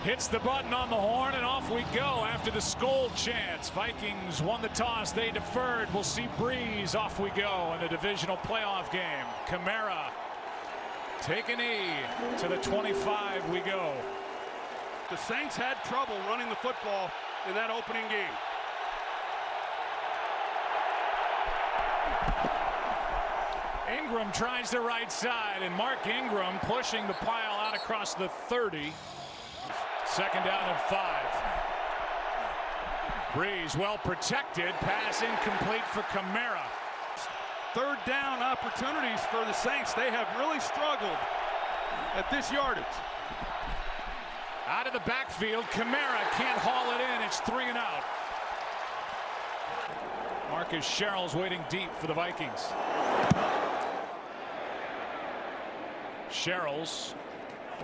Hits the button on the horn, and off we go after the Skol chants. Vikings won the toss. They deferred. We'll see Breeze. Off we go in the divisional playoff game. Kamara take a knee. To the 25 we go. The Saints had trouble running the football in that opening game. Ingram tries the right side, and Mark Ingram pushing the pile out across the 30. Second down and 5. Breeze well protected. Pass incomplete for Kamara. Third down opportunities for the Saints. They have really struggled at this yardage. Out of the backfield, Kamara can't haul it in. It's 3 and out. Marcus Sherrill's waiting deep for the Vikings. Sherrills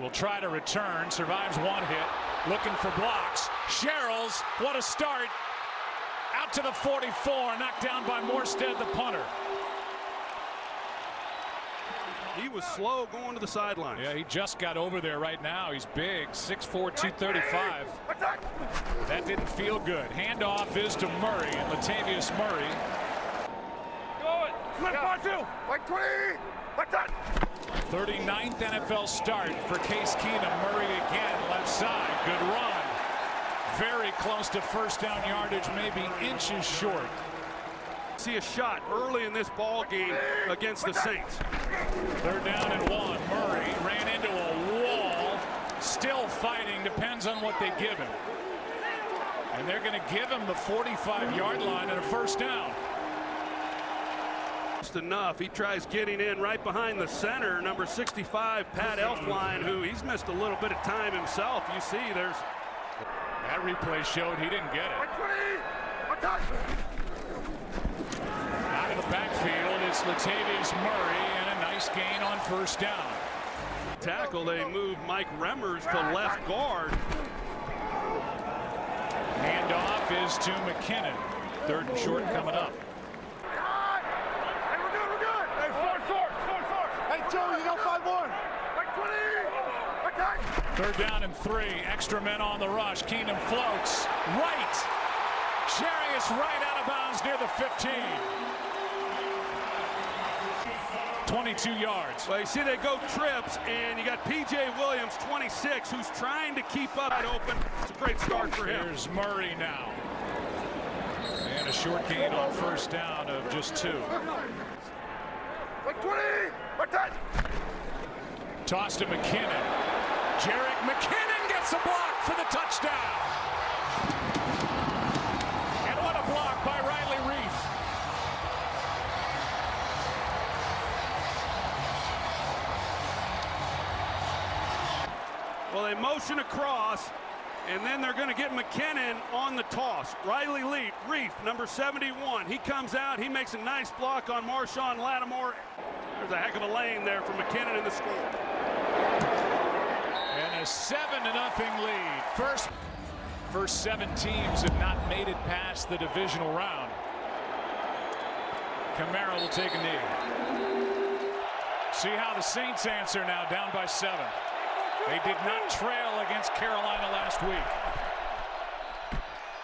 will try to return, survives one hit, looking for blocks. Sherrills, what a start. Out to the 44, knocked down by Morstead, the punter. He was slow going to the sidelines. Yeah, he just got over there right now. He's big, 6'4", 235. That didn't feel good. Handoff is to Murray, and Latavius Murray. Go it. Flip on 2. Like 20. Like that. 39th NFL start for Case Keenum. Murray again, left side. Good run. Very close to first down yardage, maybe inches short. See a shot early in this ball game against the Saints. Third down and 1. Murray ran into a wall. Still fighting. Depends on what they give him. And they're going to give him the 45-yard line and a first down. Enough. He tries getting in right behind the center, number 65, Pat Elflein, who he's missed a little bit of time himself. You see there's that replay showed he didn't get it. Out of the backfield, it's Latavius Murray, and a nice gain on first down. Tackle, they move Mike Remmers to left guard. Handoff is to McKinnon. Third and short coming up. Joe, you got 5-1. Like 20. Okay. Third down and 3. Extra men on the rush. Keenum floats right. Jarius right out of bounds near the 15. 22 yards. Well, you see they go trips, and you got P.J. Williams, 26, who's trying to keep up it open. It's a great start for him. Here's Murray now. And a short gain on first down of just 2. Like 20. Like that. Toss to McKinnon. Jerick McKinnon gets a block for the touchdown. And what a block by Riley Reef. Well, they motion across, and then they're going to get McKinnon on the toss. Riley Reef, number 71. He comes out. He makes a nice block on Marshawn Lattimore. There's a heck of a lane there for McKinnon in the score. And a 7-0 lead. First 7 teams have not made it past the divisional round. Kamara will take a knee. See how the Saints answer now, down by 7. They did not trail against Carolina last week.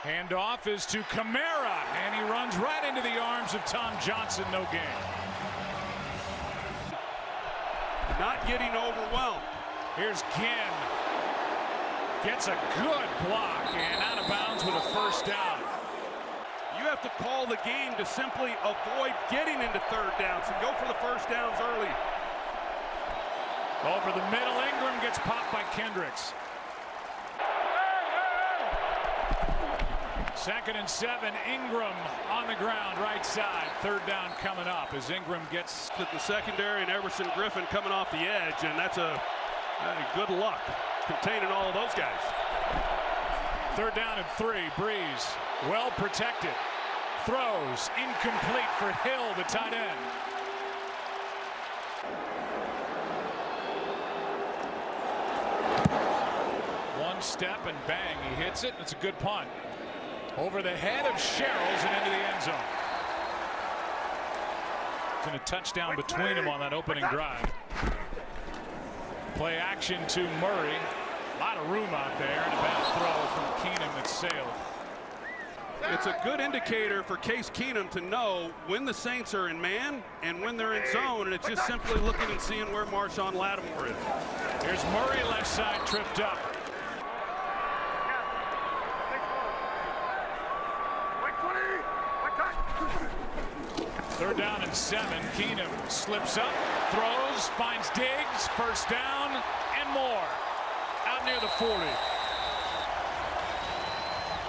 Handoff is to Kamara, and he runs right into the arms of Tom Johnson. No gain. Not getting overwhelmed. Here's Ginn. Gets a good block and out of bounds with a first down. You have to call the game to simply avoid getting into third downs and go for the first downs early. Over the middle, Ingram gets popped by Kendricks. Second and 7, Ingram on the ground, right side. Third down coming up as Ingram gets to the secondary, and Everson Griffin coming off the edge, and that's a good luck containing all of those guys. Third down and 3, Breeze, well protected. Throws, incomplete for Hill, the tight end. One step and bang, he hits it, and it's a good punt. Over the head of Sherrills and into the end zone. And a touchdown between them on that opening drive. Play action to Murray. lot of room out there, and a bad throw from Keenum that sailed. It's a good indicator for Case Keenum to know when the Saints are in man and when they're in zone, and it's just simply looking and seeing where Marshawn Lattimore is. Here's Murray left side tripped up. Third down and 7. Keenum slips up, throws, finds Diggs, first down, and more. Out near the 40.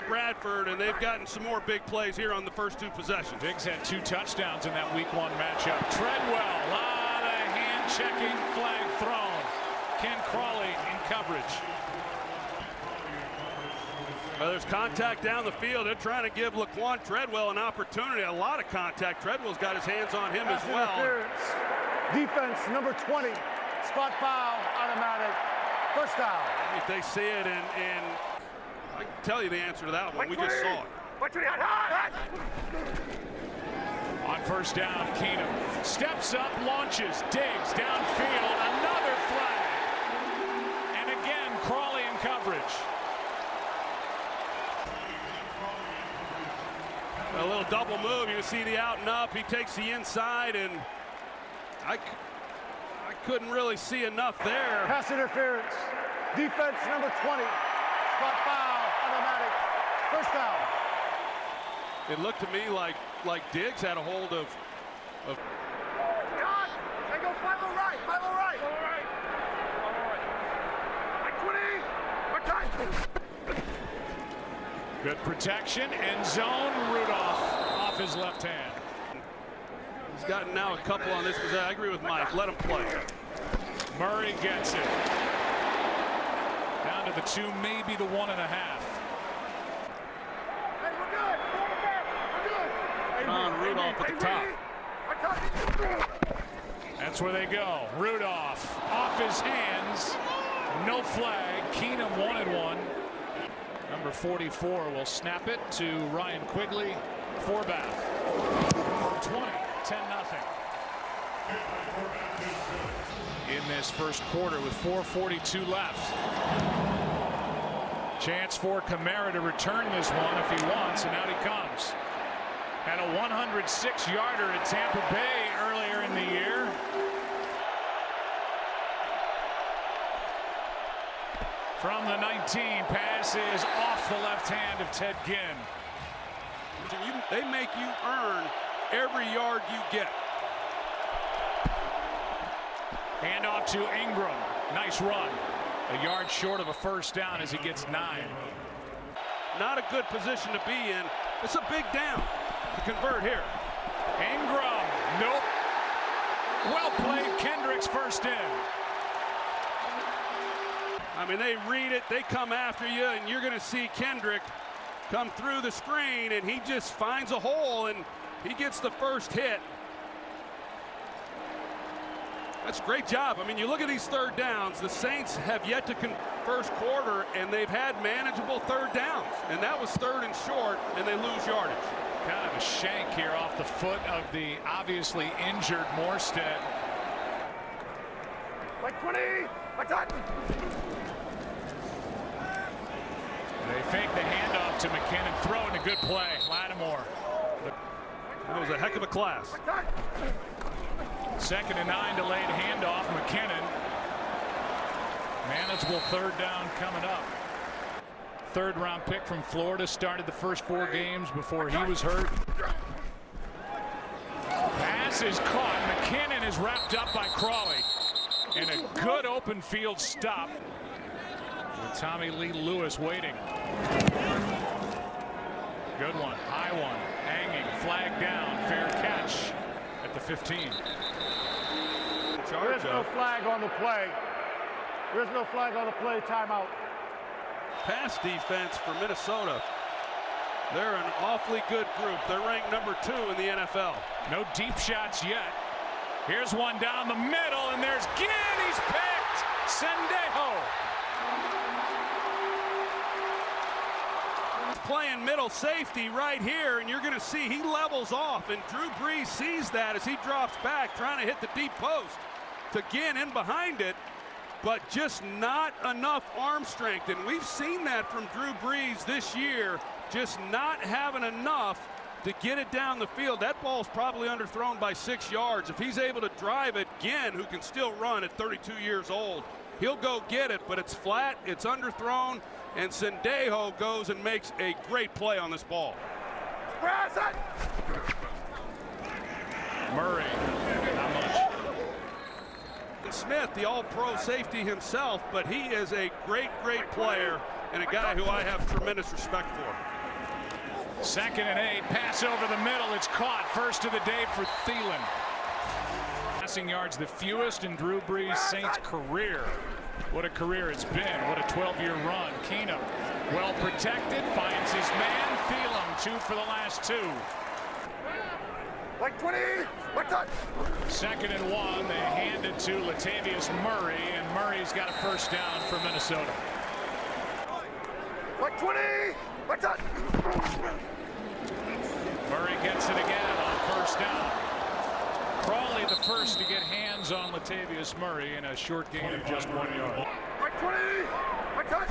Bradford, and they've gotten some more big plays here on the first 2 possessions. Diggs had 2 touchdowns in that week 1 matchup. Treadwell, a lot of hand checking, flag thrown. Ken Crawley in coverage. Well, there's contact down the field. They're trying to give Laquan Treadwell an opportunity. A lot of contact. Treadwell's got his hands on him as well. Defense number 20. Spot foul, automatic. First down. If they see it, and I can tell you the answer to that one. We just saw it. On first down, Keenum steps up, launches, Diggs downfield, another flag. And again, Crawley in coverage. A little double move. You see the out and up. He takes the inside, and I couldn't really see enough there. Pass interference. Defense number 20. Spot foul, automatic. First down. It looked to me like Diggs had a hold of. They go 5 right. 5 right. 20. Good protection, end zone. Rudolph off his left hand. He's gotten now a couple on this. I agree with Mike. Let him play. Murray gets it. Down to the 2, maybe the 1.5. Hey, we're good. We're good. On Rudolph at the top. That's where they go. Rudolph off his hands. No flag. Keenum wanted one. Number 44 will snap it to Ryan Quigley. Forbath. 20, 10-0. In this first quarter with 4:42 left. Chance for Kamara to return this one if he wants, and out he comes. Had a 106-yarder at Tampa Bay earlier in the year. From the 19, pass is off the left hand of Ted Ginn. They make you earn every yard you get. Handoff to Ingram. Nice run. A yard short of a first down as he gets 9. Not a good position to be in. It's a big down to convert here. Ingram. Nope. Well played. Kendrick's first in. I mean, they read it, they come after you, and you're going to see Kendrick come through the screen, and he just finds a hole, and he gets the first hit. That's a great job. I mean, you look at these third downs. The Saints have yet to first quarter, and they've had manageable third downs. And that was 3rd and short, and they lose yardage. Kind of a shank here off the foot of the obviously injured Morstead. Like 20. They fake the handoff to McKinnon. Throwing a good play. Lattimore. That was a heck of a class. 2nd and 9, delayed handoff. McKinnon. Manageable third down coming up. 3rd round pick from Florida. Started the first 4 games before he was hurt. Pass is caught. McKinnon is wrapped up by Crawley. And a good open field stop. With Tommy Lee Lewis waiting. Good one. High one. Hanging. Flag down. Fair catch at the 15. There is no flag on the play. There is no flag on the play. Timeout. Pass defense for Minnesota. They're an awfully good group. They're ranked number 2 in the NFL. No deep shots yet. Here's one down the middle, and there's Ginn. He's picked. Sendejo. Playing middle safety right here, and you're going to see he levels off, and Drew Brees sees that as he drops back, trying to hit the deep post. To Ginn in behind it, but just not enough arm strength. And we've seen that from Drew Brees this year, just not having enough to get it down the field. That ball's probably underthrown by 6 yards. If he's able to drive it, Ginn, who can still run at 32 years old, he'll go get it, but it's flat, it's underthrown, and Sendejo goes and makes a great play on this ball. Murray, not much. Smith, the all-pro safety himself, but he is a great player and a guy who I have tremendous respect for. 2nd and 8, pass over the middle, it's caught. First of the day for Thielen. Passing yards the fewest in Drew Brees' Saints career. What a career it's been. What a 12-year run. Keenum, well protected, finds his man. Thielen, 2 for the last 2. Like 20, like touch. 2nd and 1, they hand it to Latavius Murray, and Murray's got a first down for Minnesota. Like 20, like touch. Murray gets it again on first down. Crawley the first to get hands on Latavius Murray in a short gain of just 1 yard. Like 20, like touch.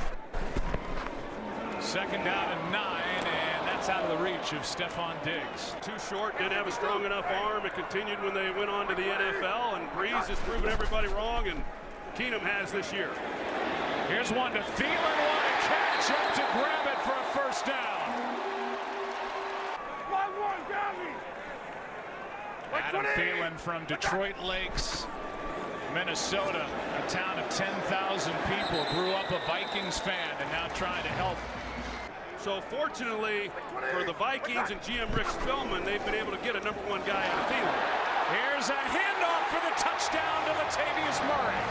2nd down and 9, and that's out of the reach of Stephon Diggs. Too short, didn't have a strong enough arm. It continued when they went on to the NFL, and Brees has proven everybody wrong, and Keenum has this year. Here's one to Thielen, what a catch, up to grab it for a first down. Adam Thielen from Detroit Lakes, Minnesota, a town of 10,000 people, grew up a Vikings fan and now trying to help. So fortunately for the Vikings and GM Rick Spillman, they've been able to get a #1 guy in Thielen. Here's a handoff for the touchdown to Latavius Murray.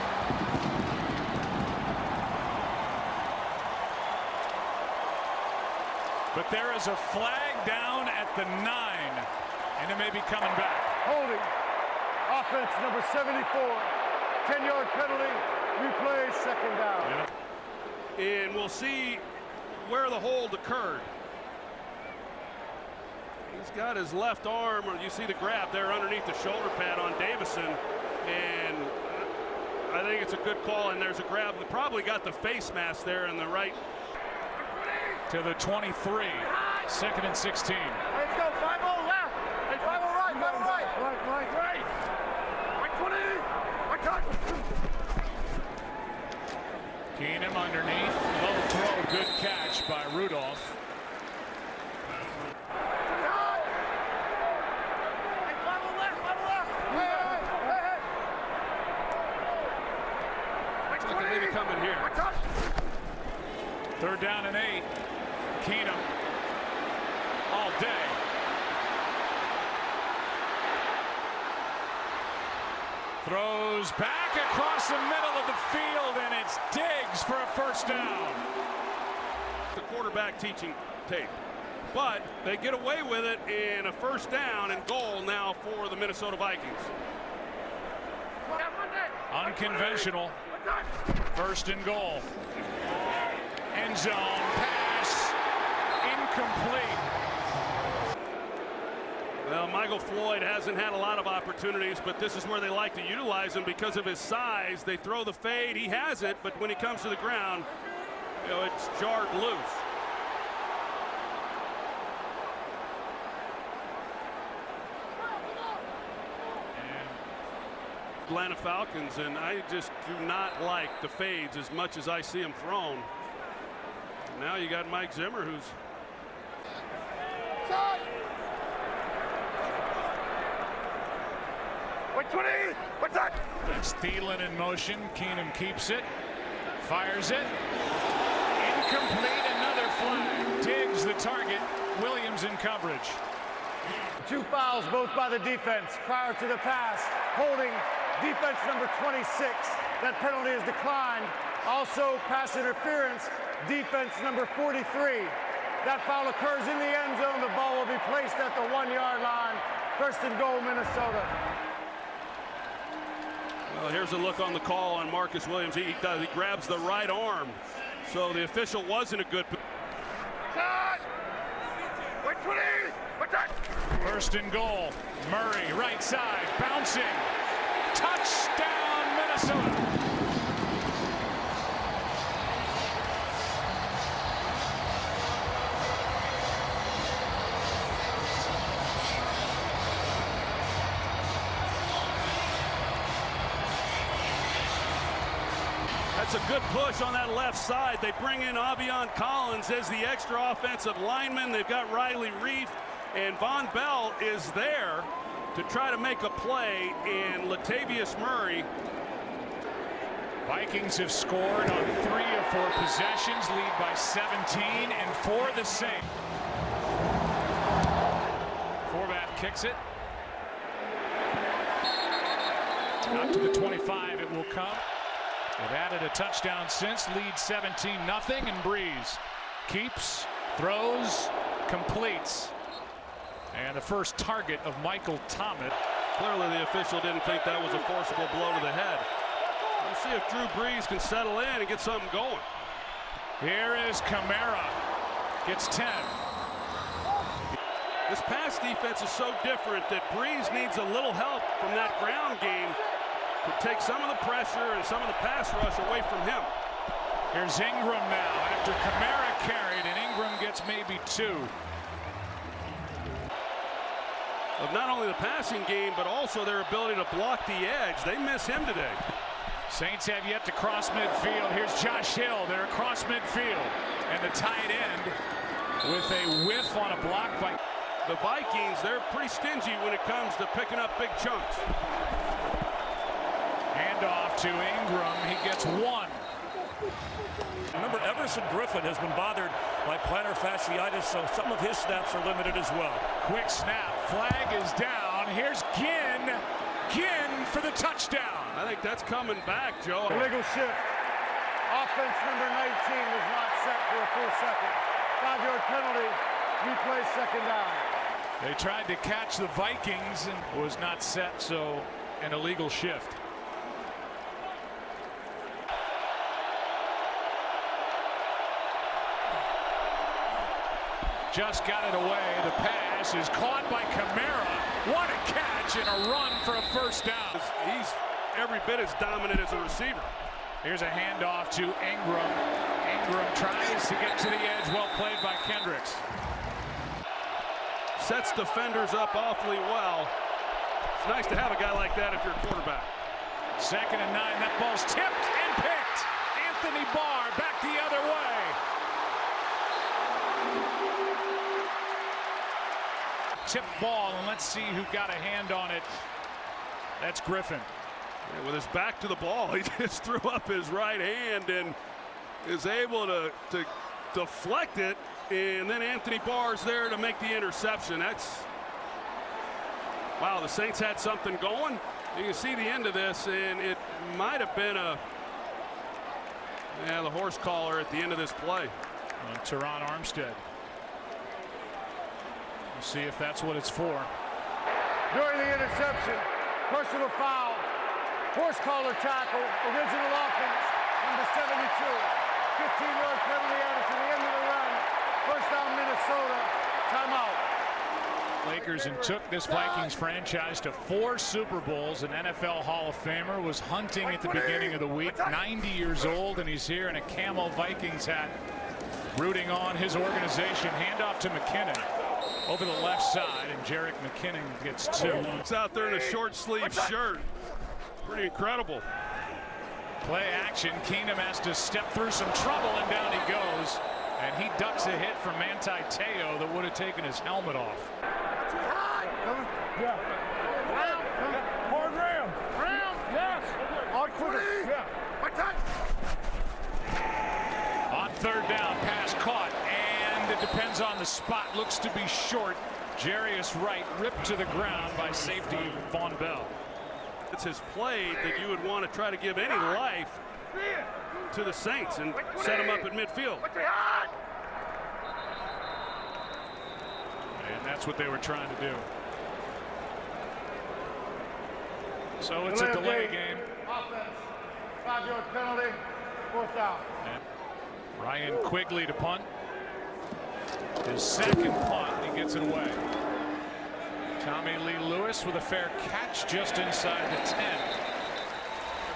But there is a flag down at the 9, and it may be coming back. Holding. Offense number 74. 10-yard penalty. Replay, 2nd down. And we'll see where the hold occurred. He's got his left arm, or you see the grab there underneath the shoulder pad on Davison, and I think it's a good call, and there's a grab. They probably got the face mask there in the right. To the 23, 2nd and 16. Let's go, 5-0 left. Hey, 5-0 right, 5-0 right. Right. Like 20, like touch. Keenum underneath, low throw, good catch by Rudolph. Hey, 5-0 left, 5-0 left. Hey. Like Look at maybe coming here. like touch. 3rd down and 8. Keenum all day. Throws back across the middle of the field, and it's Diggs for a first down. The quarterback teaching tape, but they get away with it in a first down and goal now for the Minnesota Vikings. Unconventional. 1st and goal. End zone pass incomplete. Well, Michael Floyd hasn't had a lot of opportunities, but this is where they like to utilize him because of his size. They throw the fade, he has it, but when he comes to the ground, you know, it's jarred loose. Atlanta Falcons, and I just do not like the fades as much as I see them thrown. Now you got Mike Zimmer, who's Like 20, what's that? That's Thielen in motion. Keenum keeps it, fires it. Incomplete, another flag. Diggs the target. Williams in coverage. 2 fouls, both by the defense prior to the pass. Holding defense number 26. That penalty is declined. Also pass interference, defense number 43. That foul occurs in the end zone. The ball will be placed at the 1-yard line. 1st and goal, Minnesota. well, here's a look on the call on Marcus Williams. He grabs the right arm, so the official wasn't a good. Like 20, what's that? 1st and goal. Murray, right side, bouncing. Touchdown, Minnesota. gets a good push on that left side. They bring in Avion Collins as the extra offensive lineman. They've got Riley Reef, and Von Bell is there to try to make a play, and Latavius Murray. Vikings have scored on 3 of 4 possessions, lead by 17, and for the Saints. Forbat kicks it. Out to the 25 it will come. They've added a touchdown since, lead 17-0, and Breeze keeps, throws, completes. And the first target of Michael Thomas. Clearly the official didn't think that was a forcible blow to the head. We'll see if Drew Brees can settle in and get something going. Here is Camara. Gets 10. This pass defense is so different that Brees needs a little help from that ground game to take some of the pressure and some of the pass rush away from him. Here's Ingram now after Camara carried, and Ingram gets maybe 2. Of not only the passing game, but also their ability to block the edge. They miss him today. Saints have yet to cross midfield. Here's Josh Hill. They're across midfield. And the tight end with a whiff on a block by the Vikings. They're pretty stingy when it comes to picking up big chunks. Hand off to Ingram. He gets 1. Remember, Everson Griffin has been bothered by plantar fasciitis, so some of his snaps are limited as well. Quick snap. Flag is down. Here's Ginn. Ginn for the touchdown. I think that's coming back, Joe. Illegal shift. Offense number 19 was not set for a full second. 5-yard penalty. Replay second down. They tried to catch the Vikings and was not set, so an illegal shift. Just got it away. The pass is caught by Camara. What a catch and a run for a first down. He's every bit as dominant as a receiver. Here's a handoff to Ingram. Ingram tries to get to the edge. Well played by Kendricks. Sets defenders up awfully well. It's nice to have a guy like that if you're a quarterback. 2nd and 9. That ball's tipped and picked. Anthony Barr back the other way. Tip ball, and let's see who got a hand on it. That's Griffin. Yeah, with his back to the ball, he just threw up his right hand and is able to deflect it, and then Anthony Barr's there to make the interception. That's, wow, the Saints had something going. You can see the end of this, and it might have been the horse collar at the end of this play. Teron Armstead. See if that's what it's for. During the interception, personal foul, horse collar tackle, original offense, number 72. 15-yard penalty added to the end of the run. First down, Minnesota. Timeout. Lakers and took this Vikings franchise to 4 Super Bowls. An NFL Hall of Famer was hunting at the beginning of the week. 90 years old, and he's here in a camo Vikings hat, rooting on his organization. Handoff to McKinnon. Over the left side, and Jerick McKinnon gets 2. It's out there in a short sleeve shirt. Pretty incredible. Play action. Keenum has to step through some trouble, and down he goes. And he ducks a hit from Manti Te'o that would have taken his helmet off. Yeah. Hard ram. Ram. Yes. Hard quicker. Yeah. On 3rd down, pass caught. It depends on the spot. Looks to be short. Jarius Wright ripped to the ground by safety Von Bell. It's his play that you would want to try to give any life to the Saints and set him up at midfield. And that's what they were trying to do. So it's a delay game. Offense. 5-yard penalty. 4th down. And Ryan Quigley to punt. His 2nd punt, he gets it away. Tommy Lee Lewis with a fair catch just inside the 10.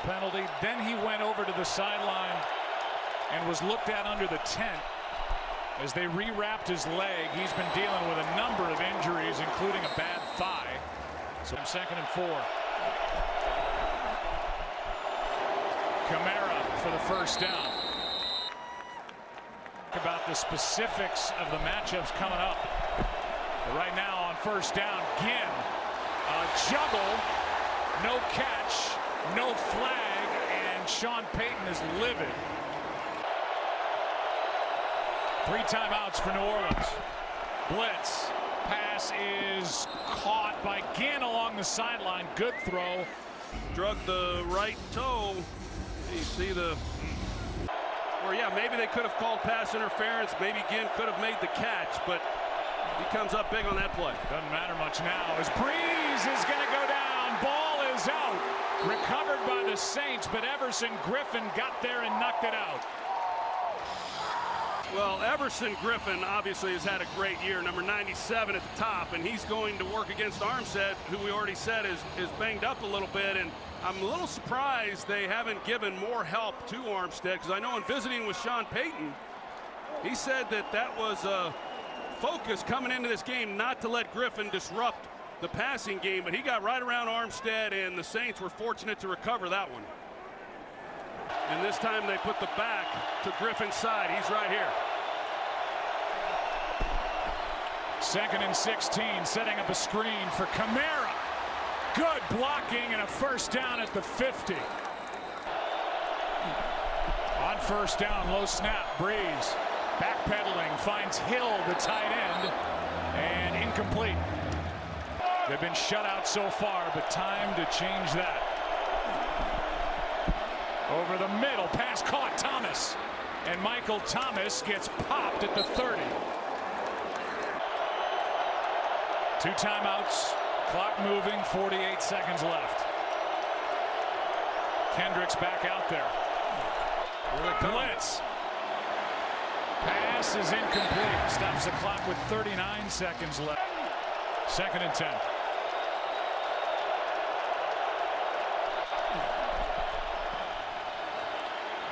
Penalty. Then he went over to the sideline and was looked at under the tent as they rewrapped his leg. He's been dealing with a number of injuries, including a bad thigh. So 2nd and 4. Camara for the first down. About the specifics of the matchups coming up. But right now on first down, Ginn, a juggle, no catch, no flag, and Sean Payton is livid. 3 timeouts for New Orleans. Blitz. Pass is caught by Ginn along the sideline. Good throw. Drug the right toe. You see the... Or yeah, maybe they could have called pass interference. Maybe Ginn could have made the catch, but he comes up big on that play. Doesn't matter much now as Breeze is going to go down. Ball is out. Recovered by the Saints, but Everson Griffin got there and knocked it out. Well, Everson Griffin obviously has had a great year, number 97 at the top, and he's going to work against Armstead, who we already said is banged up a little bit. And I'm a little surprised they haven't given more help to Armstead, because I know in visiting with Sean Payton, he said that was a focus coming into this game not to let Griffin disrupt the passing game, but he got right around Armstead, and the Saints were fortunate to recover that one. And this time they put the back to Griffin's side. He's right here. 2nd and 16, setting up a screen for Kamara. Good blocking and a first down at the 50. On first down, low snap, Breeze. Backpedaling, finds Hill, the tight end, and incomplete. They've been shut out so far, but time to change that. Over the middle, pass caught, Thomas. And Michael Thomas gets popped at the 30. 2 timeouts, clock moving, 48 seconds left. Kendricks back out there. Blitz. Pass is incomplete. Stops the clock with 39 seconds left. 2nd and 10.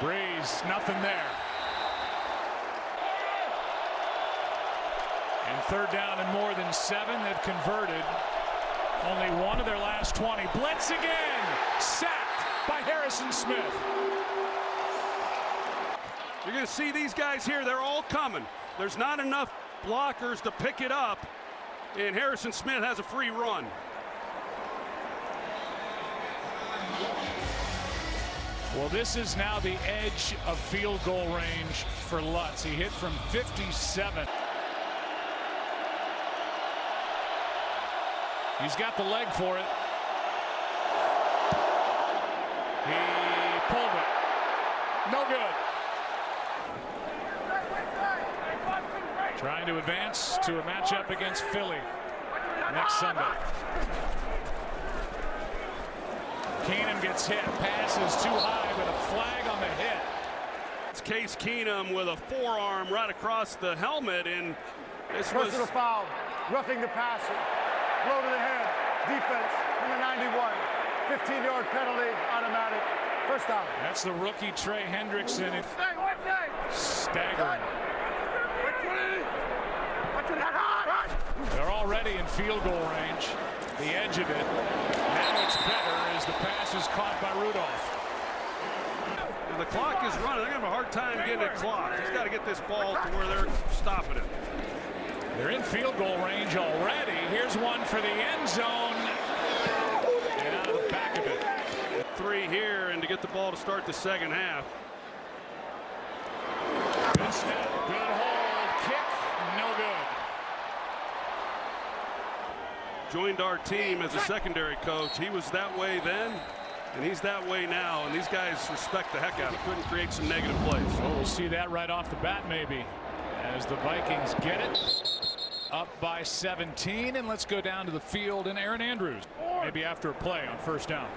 Breeze, nothing there. And 3rd down and more than 7. They've converted only 1 of their last 20. Blitz again. Sacked by Harrison Smith. You're going to see these guys here. They're all coming. There's not enough blockers to pick it up. And Harrison Smith has a free run. Well, this is now the edge of field goal range for Lutz. He hit from 57. He's got the leg for it. He pulled it. No good. Trying to advance to a matchup against Philly next Sunday. Keenum gets hit. Pass is too high with a flag on the hit. It's Case Keenum with a forearm right across the helmet, and this was Personal foul, roughing the passer, blow to the head, defense, number 91, 15-yard penalty, automatic, first down. That's the rookie Trey Hendrickson. Staggering. They're already in field goal range. The edge of it. Now it's better as the pass is caught by Rudolph. And the clock is running. They're going to have a hard time getting it clocked. He's got to get this ball to where they're stopping it. They're in field goal range already. Here's one for the end zone. And out of the back of it. 3 here, and to get the ball to start the second half. Good snap. Good hold. Kick. No good. Joined our team as a secondary coach. He was that way then, and he's that way now, and these guys respect the heck out of him. Couldn't create some negative plays. Well, we'll see that right off the bat maybe as the Vikings get it up by 17. And let's go down to the field and Aaron Andrews maybe after a play on first down.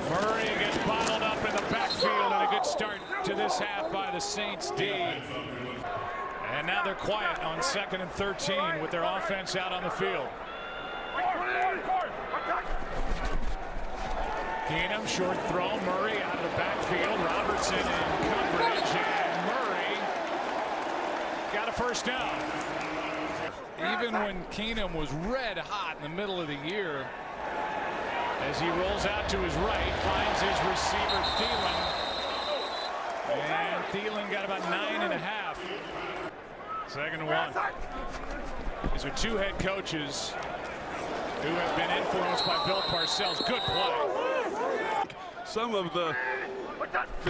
Murray gets bottled up in the backfield, and a good start to this half by the Saints D. And now they're quiet on 2nd and 13 with their offense out on the field. Keenum, short throw. Murray out of the backfield. Robertson in coverage, and Murray got a first down. Even when Keenum was red hot in the middle of the year, As he rolls out to his right, finds his receiver Thielen. And Thielen got about 9.5. 2nd and 1. These are two head coaches who have been influenced by Bill Parcells. Good play. Some of the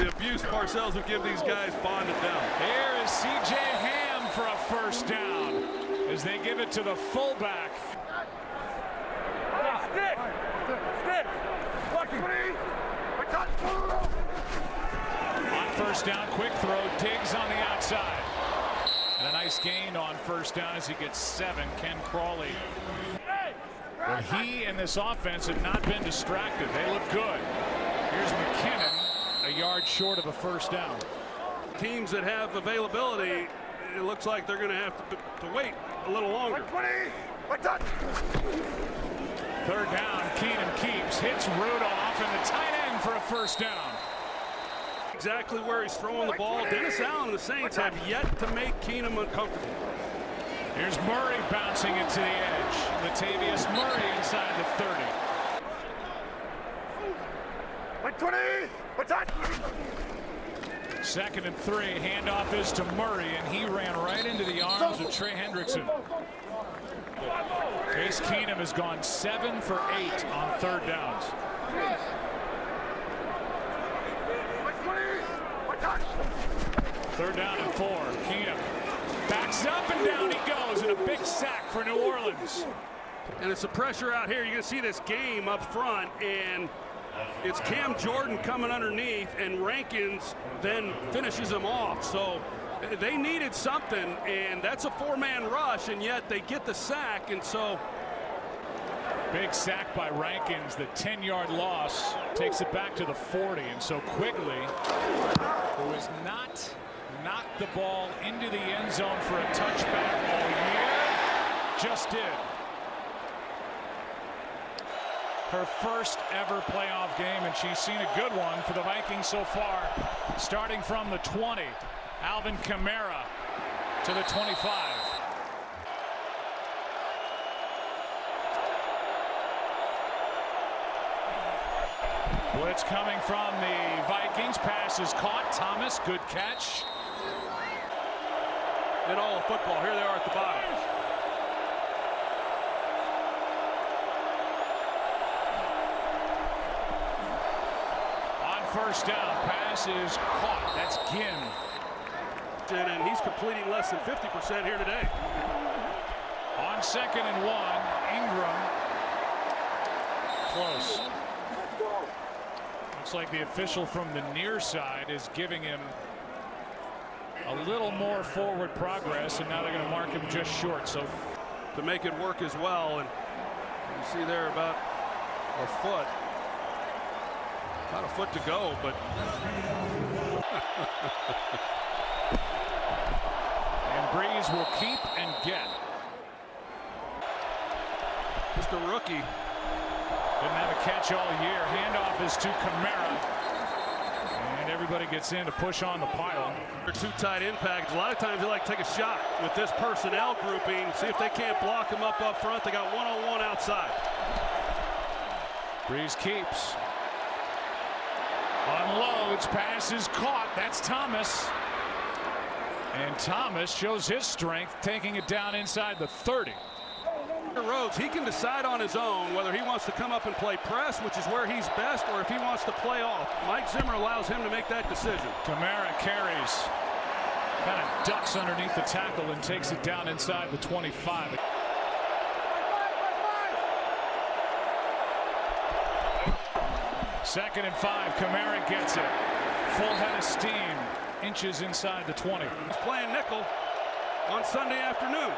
abuse Parcells would give these guys bonded down. Here is C.J. Ham for a first down as they give it to the fullback. On first down, quick throw, Diggs on the outside. And a nice gain on first down as he gets 7. Ken Crawley. But he and this offense have not been distracted. They look good. Here's McKinnon, a yard short of a first down. Teams that have availability, it looks like they're going to have to wait a little longer. 3rd down, Keenum keeps, hits Rudolph, and the tight end for a first down. Exactly where he's throwing the ball. Dennis Allen and the Saints have yet to make Keenum uncomfortable. Here's Murray bouncing it to the edge. Latavius Murray inside the 30. 2nd and 3. Handoff is to Murray, and he ran right into the arms of Trey Hendrickson. Case Keenum has gone 7 for 8 on 3rd downs. 3rd down and 4. Keenum backs up and down he goes, and a big sack for New Orleans. And it's the pressure out here. You're going to see this game up front, and it's Cam Jordan coming underneath, and Rankins then finishes him off. So they needed something, and that's a 4-man rush, and yet they get the sack, and so. Big sack by Rankins. The 10-yard loss takes it back to the 40, and so Quigley, who has not knocked the ball into the end zone for a touchback all year, just did. Her first ever playoff game, and she's seen a good one for the Vikings so far. Starting from the 20, Alvin Kamara to the 25. Blitz coming from the Vikings. Pass is caught. Thomas, good catch. In all of football, here they are at the bottom. First down, pass is caught. That's Ginn. And he's completing less than 50% here today. On 2nd and 1, Ingram. Close. Looks like the official from the near side is giving him a little more forward progress, and now they're going to mark him just short. So to make it work as well, and you see there about a foot. About a foot to go, but and Breeze will keep and get. Just a rookie. Didn't have a catch all year. Handoff is to Kamara. And everybody gets in to push on the pile. They're two tight end package. A lot of times they like to take a shot with this personnel grouping. See if they can't block them up front. They got one-on-one outside. Breeze keeps. Unloads, pass is caught. That's Thomas. And Thomas shows his strength, taking it down inside the 30. Rhodes, he can decide on his own whether he wants to come up and play press, which is where he's best, or if he wants to play off. Mike Zimmer allows him to make that decision. Kamara carries. Kind of ducks underneath the tackle and takes it down inside the 25. Second and 5, Kamara gets it. Full head of steam, inches inside the 20. He's playing nickel on Sunday afternoons.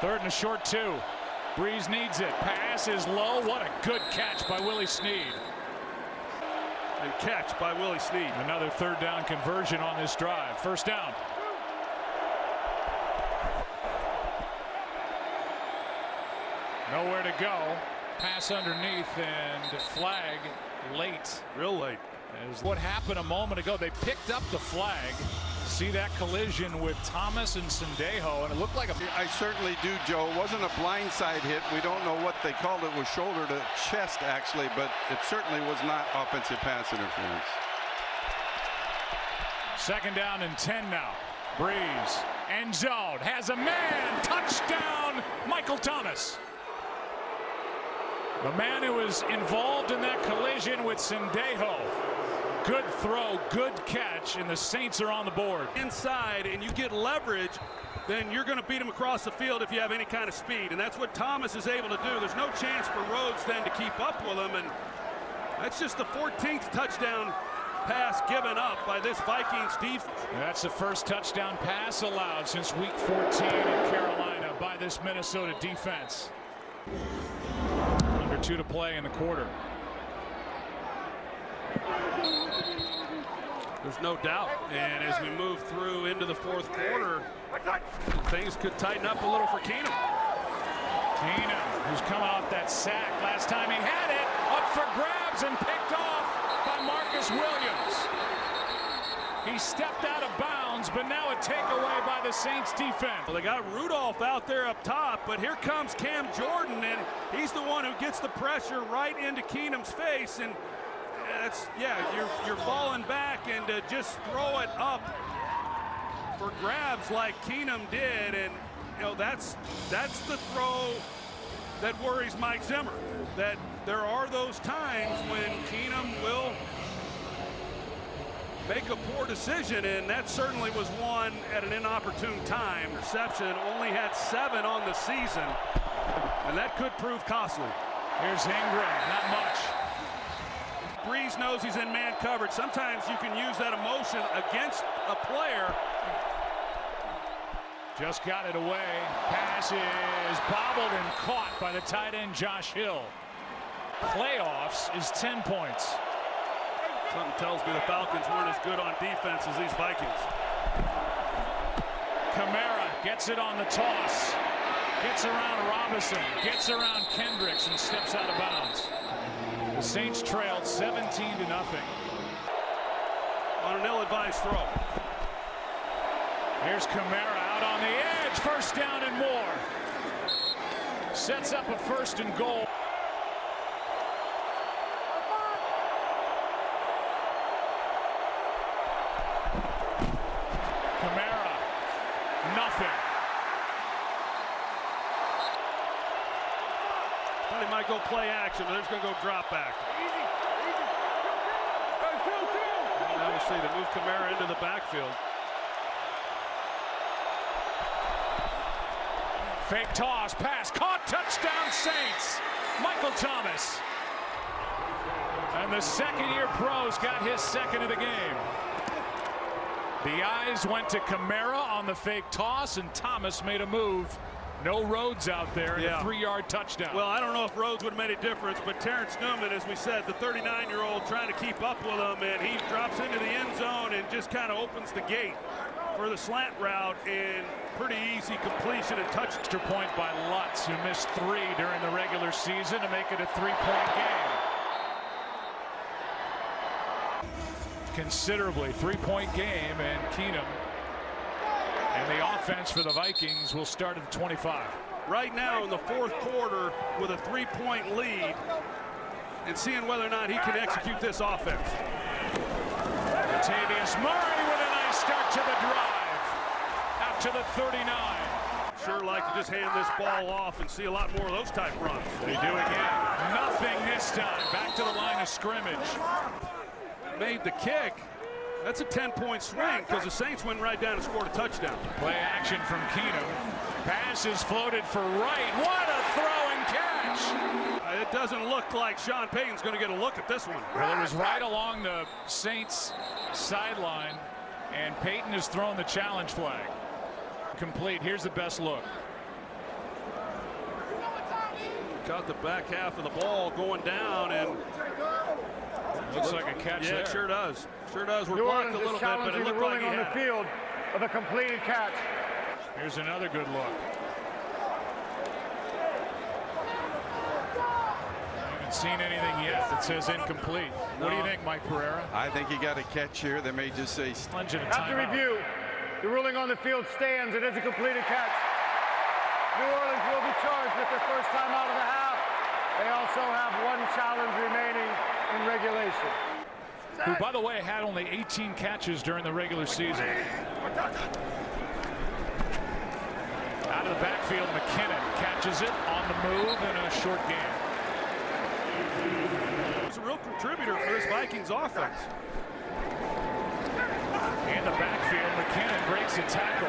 3rd and a short 2. Breeze needs it. Pass is low. What a good catch by Willie Snead. And catch by Willie Snead. Another 3rd down conversion on this drive. First down. Nowhere to go. Pass underneath and flag late. Real late. As what happened a moment ago, they picked up the flag. See that collision with Thomas and Sendejo, and it looked like a... I certainly do, Joe. It wasn't a blindside hit. We don't know what they called it. It was shoulder to chest, actually, but it certainly was not offensive pass interference. 2nd down and 10 now. Breeze, end zone, has a man, touchdown, Michael Thomas. The man who was involved in that collision with Sendejo. Good throw, good catch, and the Saints are on the board. Inside, and you get leverage, then you're going to beat him across the field if you have any kind of speed, and that's what Thomas is able to do. There's no chance for Rhodes then to keep up with him, and that's just the 14th touchdown pass given up by this Vikings defense. And that's the first touchdown pass allowed since week 14 in Carolina by this Minnesota defense. Under 2 to play in the quarter. There's no doubt, and as we move through into the 4th quarter, things could tighten up a little for Keenum. Keenum, who's coming off that sack last time he had it, up for grabs and picked off by Marcus Williams. He stepped out of bounds, but now a takeaway by the Saints defense. Well, they got Rudolph out there up top, but here comes Cam Jordan, and he's the one who gets the pressure right into Keenum's face, and that's, yeah, you're falling back, and to just throw it up for grabs like Keenum did, and you know that's the throw that worries Mike Zimmer. That there are those times when Keenum will make a poor decision, and that certainly was one at an inopportune time. Reception, only had 7 on the season, and that could prove costly. Here's Ingram, not much. Breeze knows he's in man coverage. Sometimes you can use that emotion against a player. Just got it away. Pass is bobbled and caught by the tight end Josh Hill. Playoffs is 10 points. Something tells me the Falcons weren't as good on defense as these Vikings. Kamara gets it on the toss. Gets around Robinson. Gets around Kendricks and steps out of bounds. The Saints trailed 17-0 on an ill-advised throw. Here's Kamara out on the edge. 1st down and more. Sets up a 1st and goal. Kamara, nothing. Thought he might go play action, but there's going to go drop back. Now we'll see. They move Kamara into the backfield. Fake toss, pass, caught, touchdown Saints. Michael Thomas. And the 2nd-year pro's got his 2nd of the game. The eyes went to Kamara on the fake toss, and Thomas made a move. No Rhodes out there, and a 3-yard touchdown. Well, I don't know if Rhodes would have made a difference, but Terrence Newman, as we said, the 39-year-old trying to keep up with him, and he drops into the end zone and just kind of opens the gate for the slant route, and pretty easy completion and touch. Extra point by Lutz, who missed 3 during the regular season to make it a 3-point game. Considerably 3-point game, and Keenum and the offense for the Vikings will start at the 25. Right now in the 4th quarter with a 3-point lead, and seeing whether or not he can execute this offense. Latavius Murray with a nice start to the drive. Out to the 39. Sure like to just hand this ball off and see a lot more of those type runs. They do again. Nothing this time. Back to the line of scrimmage. Made the kick. That's a 10-point swing because the Saints went right down and scored a touchdown. Play action from Keenum. Pass is floated for right. What a throw and catch. It doesn't look like Sean Payton's going to get a look at this one. Well, it was right along the Saints sideline, and Payton has thrown the challenge flag. Complete. Here's the best look. Got the back half of the ball going down, and looks like a catch there. Yeah, it sure does. Sure does. We're New blocked Orleans a little is bit, but challenging it the looked like ruling he on the had field of a completed catch. Here's another good look. Haven't seen anything yet that says incomplete. What do you think, Mike Pereira? I think he got a catch here. They may just say Plunge in a After timeout. review, The ruling on the field stands. It is a completed catch. New Orleans will be charged with their first time out of the half. They also have one challenge remaining in regulation. Who, by the way, had only 18 catches during the regular season. Out of the backfield, McKinnon catches it on the move in a short game. He's a real contributor for this Vikings offense. In the backfield, McKinnon breaks a tackle.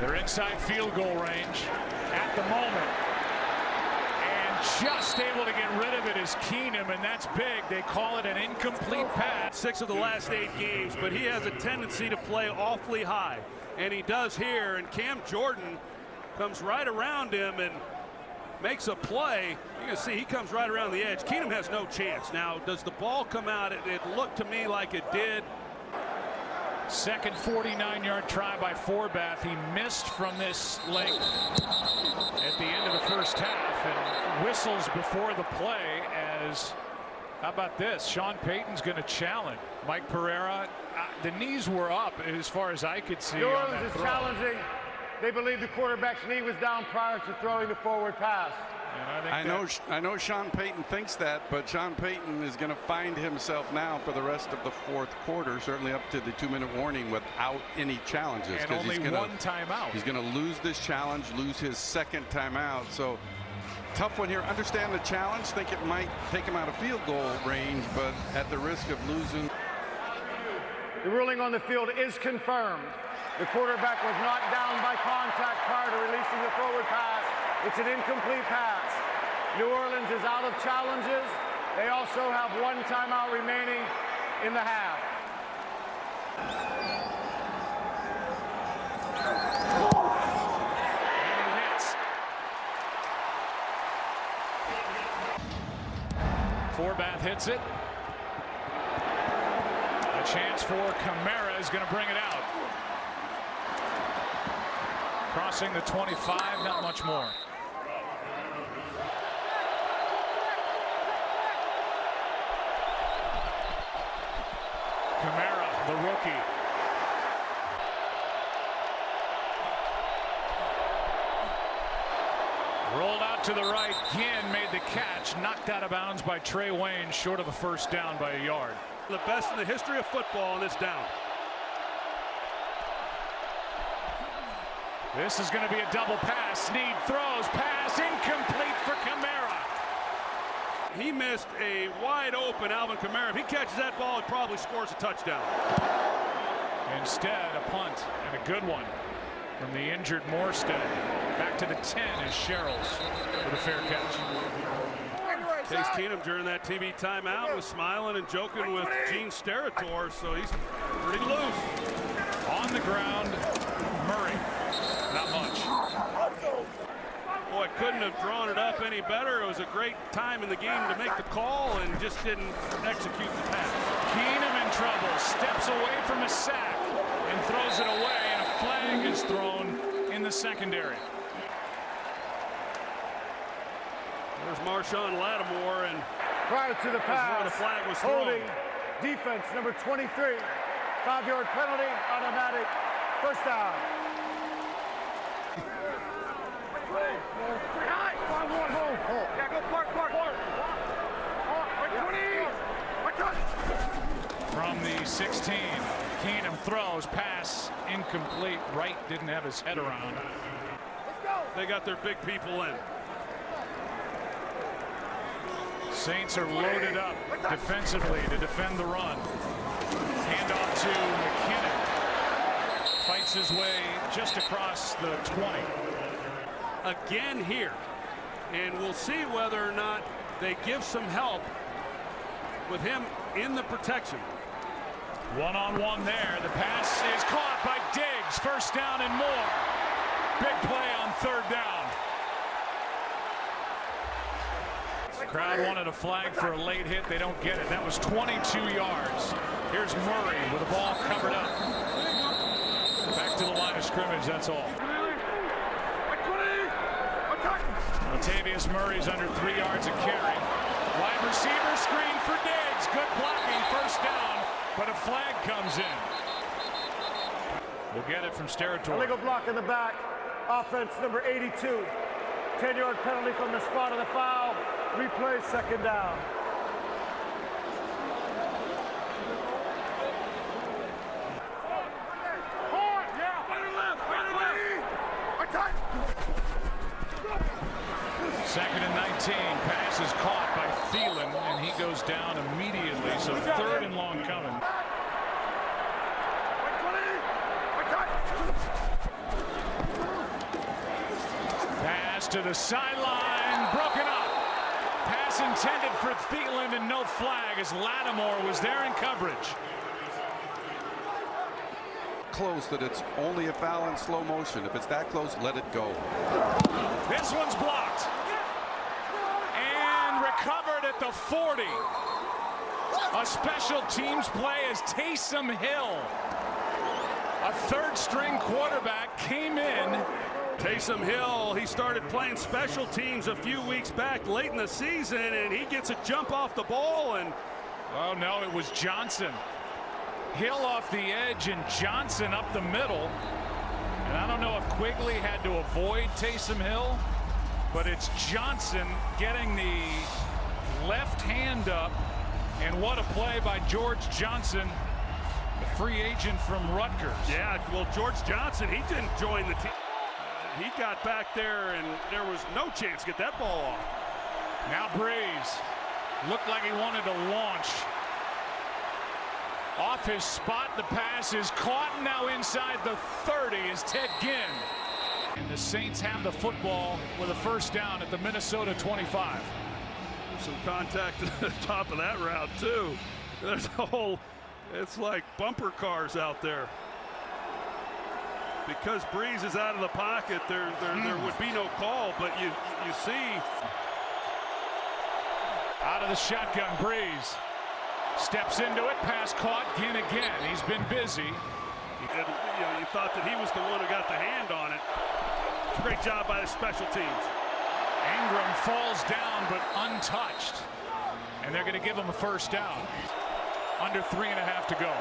They're inside field goal range at the moment. And just able to get rid of it is Keenum, and that's big. They call it an incomplete pass. 6 of the last 8 games, but he has a tendency to play awfully high. And he does here, and Cam Jordan comes right around him and makes a play. You can see he comes right around the edge. Keenum has no chance. Now, does the ball come out? It looked to me like it did. Second 49-yard try by Forbath. He missed from this length at the end of the first half and whistles before the play as, how about this? Sean Payton's going to challenge Mike Pereira. The knees were up as far as I could see. New Orleans is challenging. They believe the quarterback's knee was down prior to throwing the forward pass. And I know Sean Payton thinks that, but Sean Payton is going to find himself now for the rest of the fourth quarter, certainly up to the 2-minute warning, without any challenges. And only one timeout. He's going to lose this challenge, lose his second timeout. So tough one here. Understand the challenge. Think it might take him out of field goal range, but at the risk of losing. The ruling on the field is confirmed. The quarterback was not down by contact prior to releasing the forward pass. It's an incomplete pass. New Orleans is out of challenges. They also have one timeout remaining in the half. Forbath hits it. A chance for Kamara is going to bring it out. Crossing the 25, not much more. Kamara, the rookie. Rolled out to the right. Ginn made the catch, knocked out of bounds by Trey Wayne, short of a first down by a yard. The best in the history of football, and it's down. This is going to be a double pass. Snead throws, pass incomplete for Kamara. He missed a wide open Alvin Kamara. If he catches that ball, it probably scores a touchdown. Instead, a punt, and a good one from the injured Morstead. Back to the 10 is Sherrills with a fair catch. Case Keenum during that TV timeout was smiling and joking with Gene Steratore, so he's pretty loose. On the ground, Murray. Not much. Boy, couldn't have drawn it up any better. It was a great time in the game to make the call and just didn't execute the pass. Keenum in trouble, steps away from a sack and throws it away, and a flag is thrown in the secondary. There's Marshawn Lattimore, and prior to the pass, the flag was thrown. Holding defense number 23, 5-yard penalty, automatic, first down. From the 16, Keenum throws, pass incomplete. Wright didn't have his head around. They got their big people in. Saints are loaded up defensively to defend the run. Handoff to McKinnon. Fights his way just across the 20. Again here. And we'll see whether or not they give some help with him in the protection. One-on-one there. The pass is caught by Diggs. First down and more. Big play on third down. The crowd wanted a flag for a late hit. They don't get it. That was 22 yards. Here's Murray with the ball covered up. Back to the line of scrimmage, that's all. Latavius Murray's under 3 yards of carry. Wide receiver screen for Diggs. Good blocking, first down, but a flag comes in. We'll get it from Steratore. Illegal block in the back. Offense number 82. 10-yard penalty from the spot of the foul. Replay, second down. Second and 19. Pass is caught by Thielen, and he goes down immediately. So third and long coming. Pass to the sideline, broken up. Pass intended for Thielen, and no flag as Lattimore was there in coverage. Close that it's only a foul in slow motion. If it's that close, let it go. This one's blocked. And recovered at the 40. A special teams play as Taysom Hill, a third-string quarterback, came in. Taysom Hill, he started playing special teams a few weeks back late in the season, and he gets a jump off the ball. And oh no, it was Johnson. Hill off the edge and Johnson up the middle. And I don't know if Quigley had to avoid Taysom Hill, but it's Johnson getting the left hand up. And what a play by George Johnson, the free agent from Rutgers. yeah, well, George Johnson, he didn't join the team. He got back there, and there was no chance to get that ball off. Now Breeze looked like he wanted to launch. Off his spot, the pass is caught, and now inside the 30 is Ted Ginn. And the Saints have the football with a first down at the Minnesota 25. Some contact at the top of that route, too. There's a whole, it's like bumper cars out there. Because Breeze is out of the pocket, there would be no call, but you see. Out of the shotgun, Breeze steps into it, pass caught, Ginn again. He's been busy. You thought that he was the one who got the hand on it. Great job by the special teams. Ingram falls down but untouched, and they're going to give him a first down. Under 3.5 to go.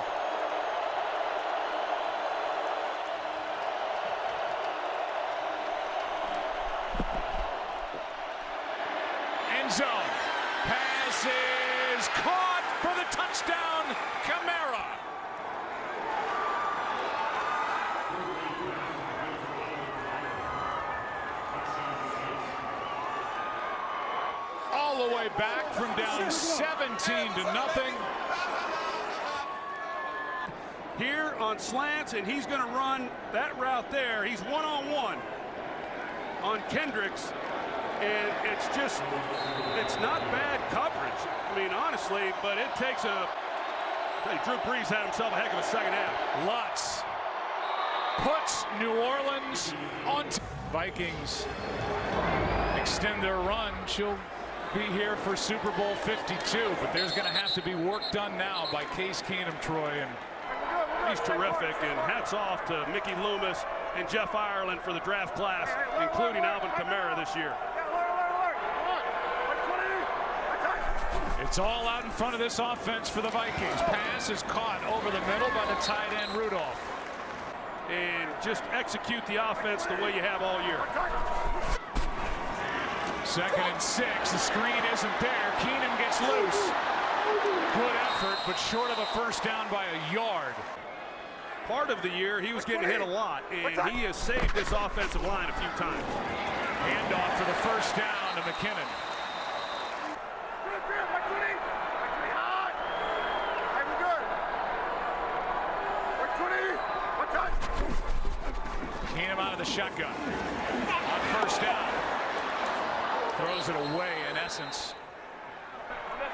End zone. Pass is caught for the touchdown, Kamara. All the way back from down 17-0. Here on slants, and he's going to run that route there. He's one-on-one on Kendricks, and it's not bad coverage. I mean, honestly, but it takes a. Hey, Drew Brees had himself a heck of a second half. Lutz puts New Orleans on. Vikings extend their run. She'll be here for Super Bowl 52, but there's going to have to be work done now by Case Keenum, Troy. And he's terrific, and hats off to Mickey Loomis and Jeff Ireland for the draft class, including Alvin Kamara this year. It's all out in front of this offense for the Vikings. Pass is caught over the middle by the tight end Rudolph. And just execute the offense the way you have all year. 2nd and 6. The screen isn't there. Keenum gets loose. Good effort, but short of a first down by a yard. Part of the year, he was getting hit a lot, and he has saved this offensive line a few times. Handoff for the first down to McKinnon. Keenum out of the shotgun. On first down. Throws it away in essence.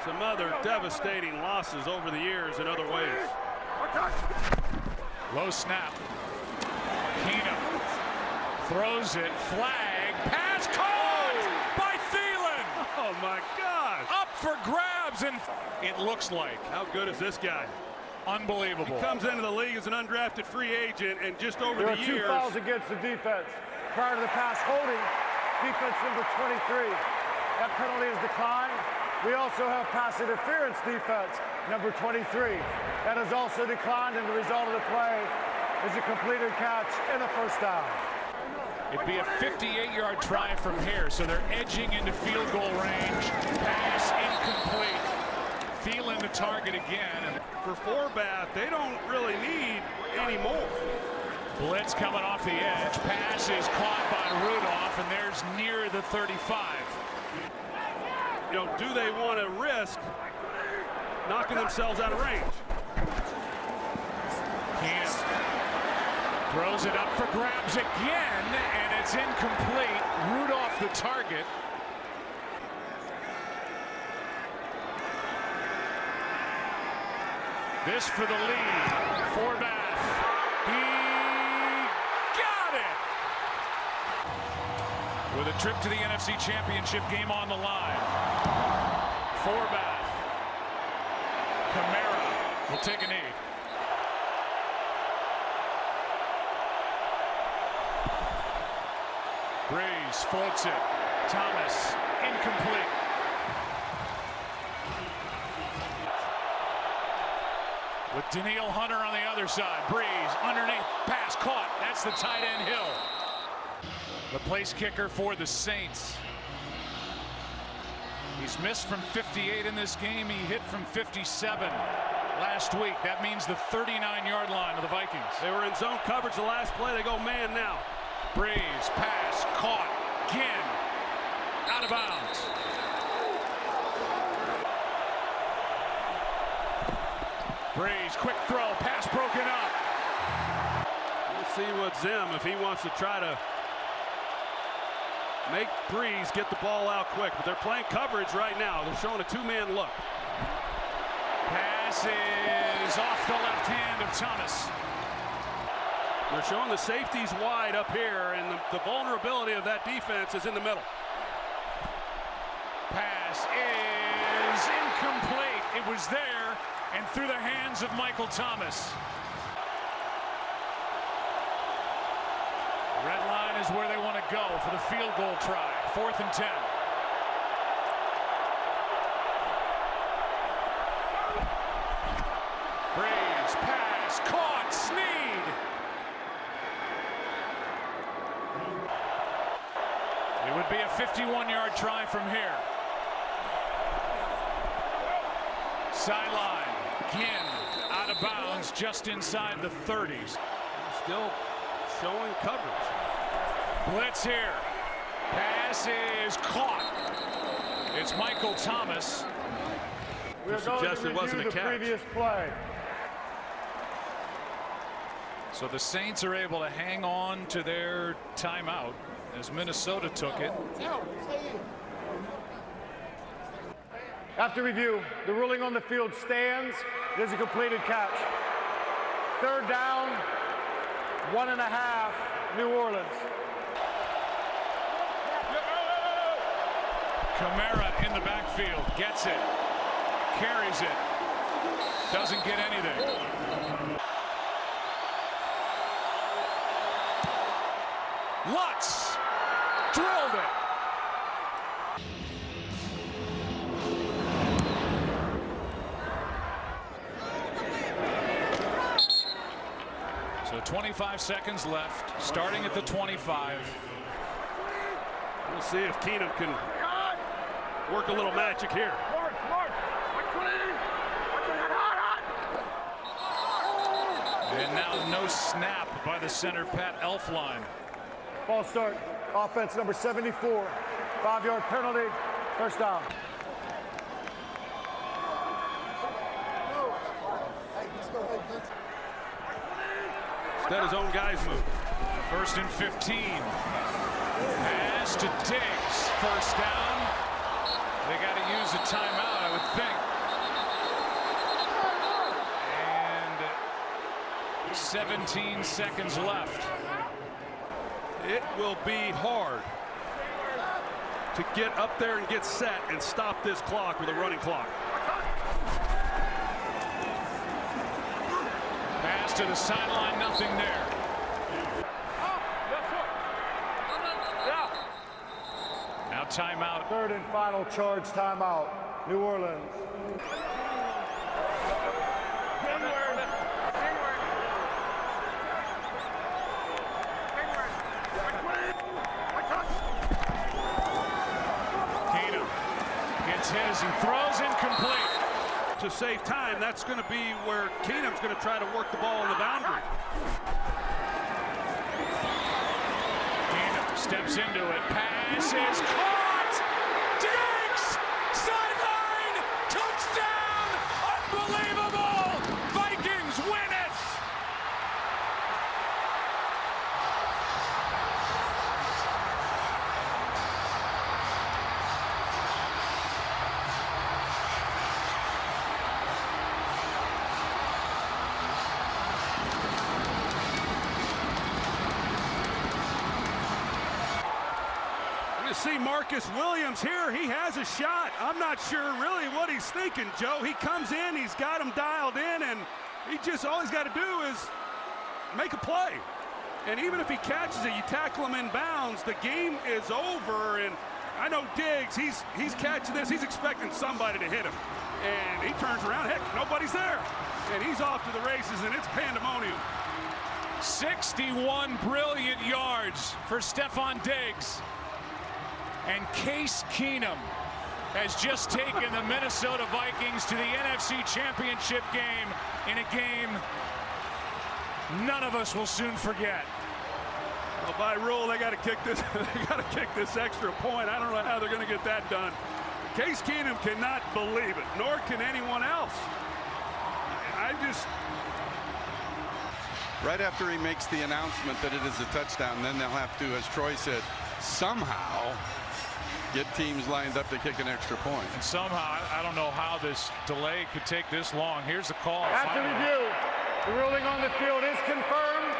Some other devastating losses over the years in other ways. Low snap. Keenum throws it. Flag. Pass caught by Thielen. Oh, my gosh. Up for grabs, and it looks like. How good is this guy? Unbelievable. He comes into the league as an undrafted free agent, and just over There the are 2 years. fouls against the defense. Prior to the pass, holding defense number 23. That penalty is declined. We also have pass interference defense number 23. That is also declined, and the result of the play is a completed catch and a first down. It'd be a 58-yard try from here, so they're edging into field goal range. Pass incomplete. Feeling the target again. For Forbath, they don't really need any more. Blitz coming off the edge. Pass is caught by Rudolph, and there's near the 35. You know, do they want to risk knocking themselves out of range? Can't. Throws it up for grabs again, and it's incomplete. Rudolph the target. This for the lead. Forbath. He got it! With a trip to the NFC Championship game on the line. Forbath. Kamara will take a knee. Breeze floats it. Thomas incomplete. With Daniil Hunter on the other side. Breeze underneath. Pass caught. That's the tight end Hill. The place kicker for the Saints. He's missed from 58 in this game. He hit from 57 last week. That means the 39-yard line of the Vikings. They were in zone coverage the last play. They go man now. Breeze, pass, caught, again, out of bounds. Breeze, quick throw, pass broken up. We'll see what Zim, if he wants to try to make Breeze get the ball out quick, but they're playing coverage right now. They're showing a two-man look. Pass is off the left hand of Thomas. They're showing the safeties wide up here, and the vulnerability of that defense is in the middle. Pass is incomplete. It was there and through the hands of Michael Thomas. Red line is where they want to go for the field goal try. 4th and 10. Breeze, pass, caught, Snead. It would be a 51-yard try from here. Sideline, Ginn, out of bounds, just inside the 30s. Still showing coverage. Blitz here. Pass is caught. It's Michael Thomas. We are going to review the previous play. So the Saints are able to hang on to their timeout as Minnesota took it. After review, the ruling on the field stands. It is a completed catch. 3rd down, 1.5, New Orleans. Kamara in the backfield, gets it, carries it, doesn't get anything. Lutz drilled it. So 25 seconds left, starting at the 25. We'll see if Keenum can work a little magic here. And now no snap by the center Pat Elflein. False start. Offense number 74. 5-yard penalty. First down. Instead his own guys move. 1st and 15. Pass to Diggs. First down. They got to use a timeout, I would think. And 17 seconds left. It will be hard to get up there and get set and stop this clock with a running clock. Pass to the sideline, nothing there. timeout. Third and final charge timeout. New Orleans. Keenum gets his. He throws incomplete. To save time, that's going to be where Keenum's going to try to work the ball on the boundary. Keenum steps into it. Pass is caught. Diggs! Sideline! Touchdown! Unbelievable! Vikings win it! See Marcus Williams here. He has a shot. I'm not sure really what he's thinking, Joe. He comes in, he's got him dialed in, and all he's got to do is make a play. And even if he catches it, you tackle him in bounds, the game is over. And I know Diggs, he's catching this, he's expecting somebody to hit him. And he turns around, heck, nobody's there. And he's off to the races, and it's pandemonium. 61 brilliant yards for Stephon Diggs. And Case Keenum has just taken the Minnesota Vikings to the NFC Championship game in a game none of us will soon forget. Well, by rule, they got to kick this. They got to kick this extra point. I don't know how they're going to get that done. Case Keenum cannot believe it, nor can anyone else. Right after he makes the announcement that it is a touchdown, then they'll have to, as Troy said, somehow get teams lined up to kick an extra point. And somehow, I don't know how this delay could take this long. Here's the call. After review, the ruling on the field is confirmed.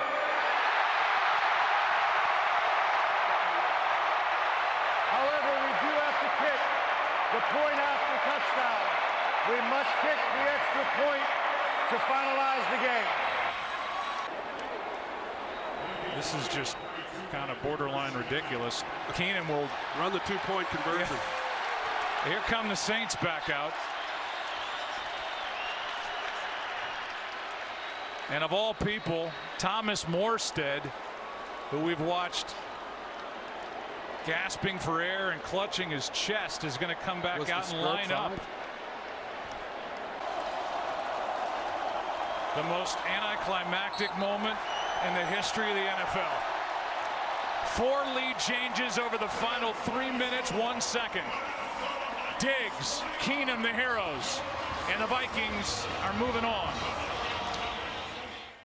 However, we do have to kick the point after touchdown. We must kick the extra point to finalize the game. This is just kind of borderline ridiculous. Keenum will Run the two-point conversion. Yeah. Here come the Saints back out. And of all people, Thomas Morstead, who we've watched gasping for air and clutching his chest, is going to come back out and line up. The most anticlimactic moment in the history of the NFL. 4 lead changes over the final 3 minutes, 1 second. Diggs, Keenum the heroes, and the Vikings are moving on.